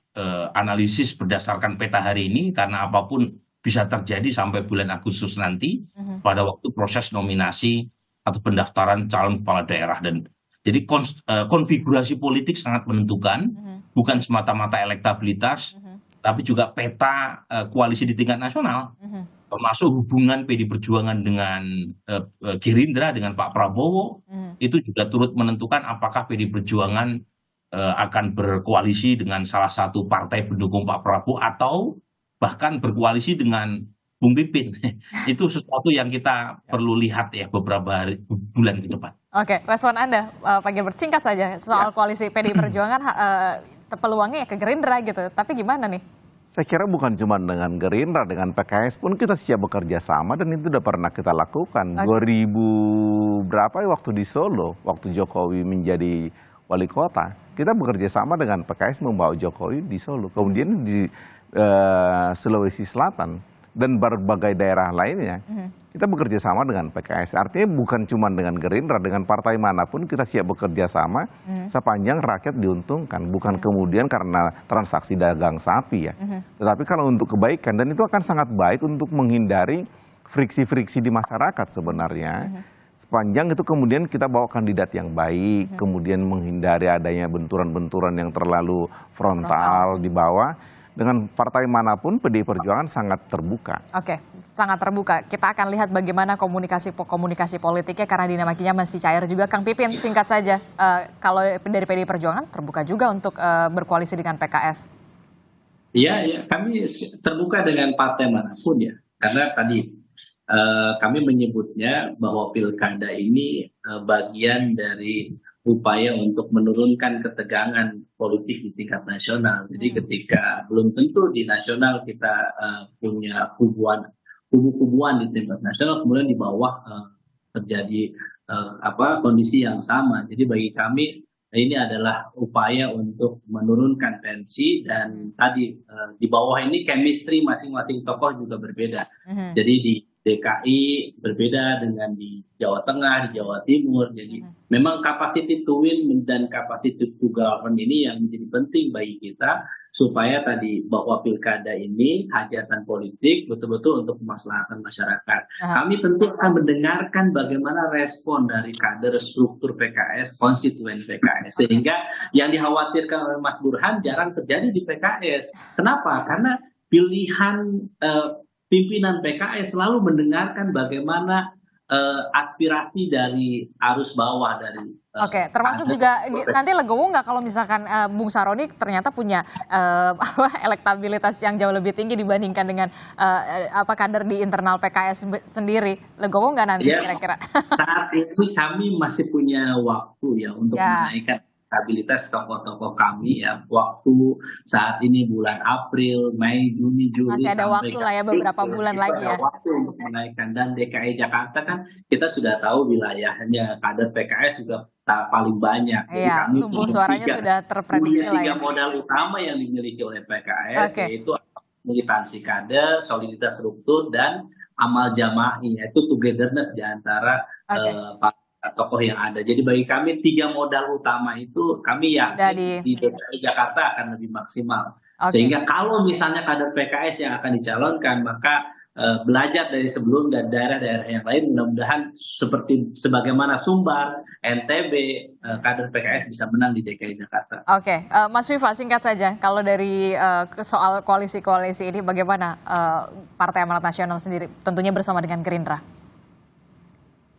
analisis berdasarkan peta hari ini karena apapun bisa terjadi sampai bulan Agustus nanti pada waktu proses nominasi atau pendaftaran calon kepala daerah. Dan jadi konfigurasi politik sangat menentukan, bukan semata-mata elektabilitas, tapi juga peta koalisi di tingkat nasional, termasuk hubungan PDI Perjuangan dengan Gerindra, dengan Pak Prabowo, itu juga turut menentukan apakah PDI Perjuangan akan berkoalisi dengan salah satu partai pendukung Pak Prabowo atau bahkan berkoalisi dengan Bung Pipin. Itu sesuatu yang kita perlu lihat ya beberapa bulan ke depan.
Oke, respon Anda, Pak Gilbert, singkat saja soal koalisi PDI Perjuangan, peluangnya ya ke Gerindra gitu. Tapi gimana nih?
Saya kira bukan cuma dengan Gerindra, dengan PKS pun kita siap bekerja sama dan itu udah pernah kita lakukan. 2000 berapa ya waktu di Solo, waktu Jokowi menjadi wali kota, kita bekerja sama dengan PKS membawa Jokowi di Solo. Kemudian di Sulawesi Selatan dan berbagai daerah lainnya, kita bekerja sama dengan PKS. Artinya bukan cuma dengan Gerindra, dengan partai manapun kita siap bekerja sama sepanjang rakyat diuntungkan. Bukan kemudian karena transaksi dagang sapi ya. Tetapi kalau untuk kebaikan, dan itu akan sangat baik untuk menghindari friksi-friksi di masyarakat sebenarnya. Sepanjang itu kemudian kita bawa kandidat yang baik, kemudian menghindari adanya benturan-benturan yang terlalu frontal di bawah. Dengan partai manapun PDI Perjuangan sangat terbuka.
Oke, sangat terbuka. Kita akan lihat bagaimana komunikasi politiknya karena dinamikanya masih cair juga. Kang Pipin, singkat saja, kalau dari PDI Perjuangan terbuka juga untuk berkoalisi dengan PKS.
Iya, kami terbuka dengan partai manapun ya. Karena tadi kami menyebutnya bahwa pilkada ini bagian dari upaya untuk menurunkan ketegangan politik di tingkat nasional. Jadi ketika belum tentu di nasional kita punya kubu-kubuan di tingkat nasional, kemudian di bawah terjadi kondisi yang sama. Jadi bagi kami ini adalah upaya untuk menurunkan tensi dan tadi di bawah ini chemistry masing-masing tokoh juga berbeda. Jadi di DKI berbeda dengan di Jawa Tengah, di Jawa Timur. Jadi memang capacity to win dan capacity to govern ini yang menjadi penting bagi kita supaya tadi bahwa pilkada ini hajatan politik betul-betul untuk kemaslahatan masyarakat. Kami tentu akan mendengarkan bagaimana respon dari kader struktur PKS, konstituen PKS, sehingga yang dikhawatirkan oleh Mas Burhan jarang terjadi di PKS. Kenapa? Karena pilihan pimpinan PKS selalu mendengarkan bagaimana aspirasi dari arus bawah dari.
Oke, termasuk juga nanti legowo nggak kalau misalkan Bung Saroni ternyata punya elektabilitas yang jauh lebih tinggi dibandingkan dengan kader di internal PKS sendiri, legowo nggak nanti kira-kira?
Saat ini kami masih punya waktu ya untuk menaikkan stabilitas tokoh-tokoh kami ya. Waktu saat ini bulan April, Mei, Juni, Juli
masih ada waktu lah ya, beberapa bulan lagi ya.
Waktu untuk menaikkan, dan DKI Jakarta kan kita sudah tahu wilayahnya kader PKS juga paling banyak.
Iya, lumbung suaranya sudah terprediksi lah ya.
3 modal utama yang dimiliki oleh PKS yaitu militansi kader, soliditas struktur, dan amal jama'i, yaitu togetherness di antara tokoh yang ada. Jadi bagi kami 3 modal utama itu kami yakin di DKI Jakarta akan lebih maksimal. Sehingga kalau misalnya kader PKS yang akan dicalonkan, maka belajar dari sebelum dan daerah-daerah yang lain, mudah-mudahan seperti sebagaimana Sumbar, NTB, kader PKS bisa menang di DKI Jakarta.
Oke, Mas Viva, singkat saja, kalau dari soal koalisi-koalisi ini bagaimana Partai Amanat Nasional sendiri, tentunya bersama dengan Gerindra?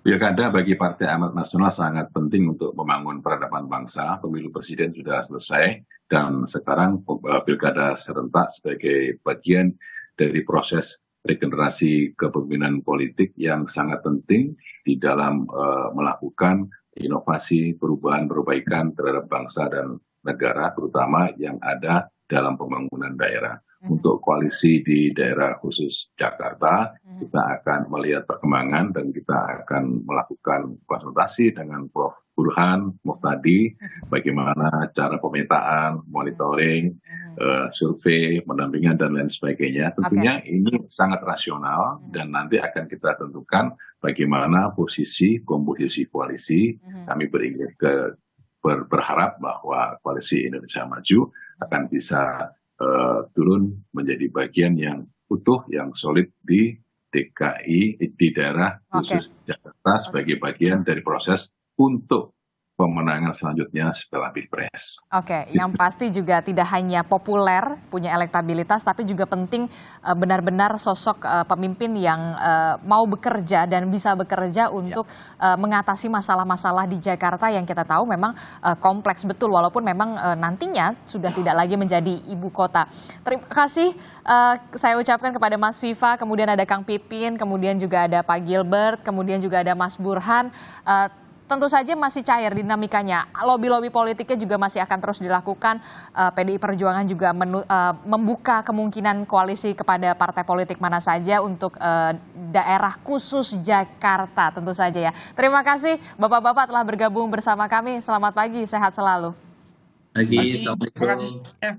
Pilkada bagi Partai Amanat Nasional sangat penting untuk membangun peradaban bangsa. Pemilu presiden sudah selesai dan sekarang pilkada serentak sebagai bagian dari proses regenerasi kepemimpinan politik yang sangat penting di dalam melakukan inovasi, perubahan-perbaikan terhadap bangsa dan negara, terutama yang ada dalam pembangunan daerah. Untuk koalisi di daerah khusus Jakarta, kita akan melihat perkembangan dan kita akan melakukan konsultasi dengan Prof. Burhan Muhtadi, bagaimana cara pemetaan, monitoring, survei, pendampingan, dan lain sebagainya. Tentunya ini sangat rasional dan nanti akan kita tentukan bagaimana posisi, komposisi koalisi. Kami berharap bahwa koalisi Indonesia Maju akan bisa turun menjadi bagian yang utuh, yang solid di DKI, di daerah khusus Jakarta sebagai bagian dari proses untuk pemenangan selanjutnya setelah Pilpres.
Oke, yang pasti juga tidak hanya populer, punya elektabilitas, tapi juga penting benar-benar sosok pemimpin yang mau bekerja dan bisa bekerja untuk mengatasi masalah-masalah di Jakarta yang kita tahu memang kompleks betul, walaupun memang nantinya sudah tidak lagi menjadi ibu kota. Terima kasih saya ucapkan kepada Mas Viva, kemudian ada Kang Pipin, kemudian juga ada Pak Gilbert, kemudian juga ada Mas Burhan. tentu saja masih cair dinamikanya. Lobby-lobby politiknya juga masih akan terus dilakukan. PDI Perjuangan juga membuka kemungkinan koalisi kepada partai politik mana saja untuk daerah khusus Jakarta tentu saja ya. Terima kasih Bapak-bapak telah bergabung bersama kami. Selamat pagi, sehat selalu.
Assalamualaikum.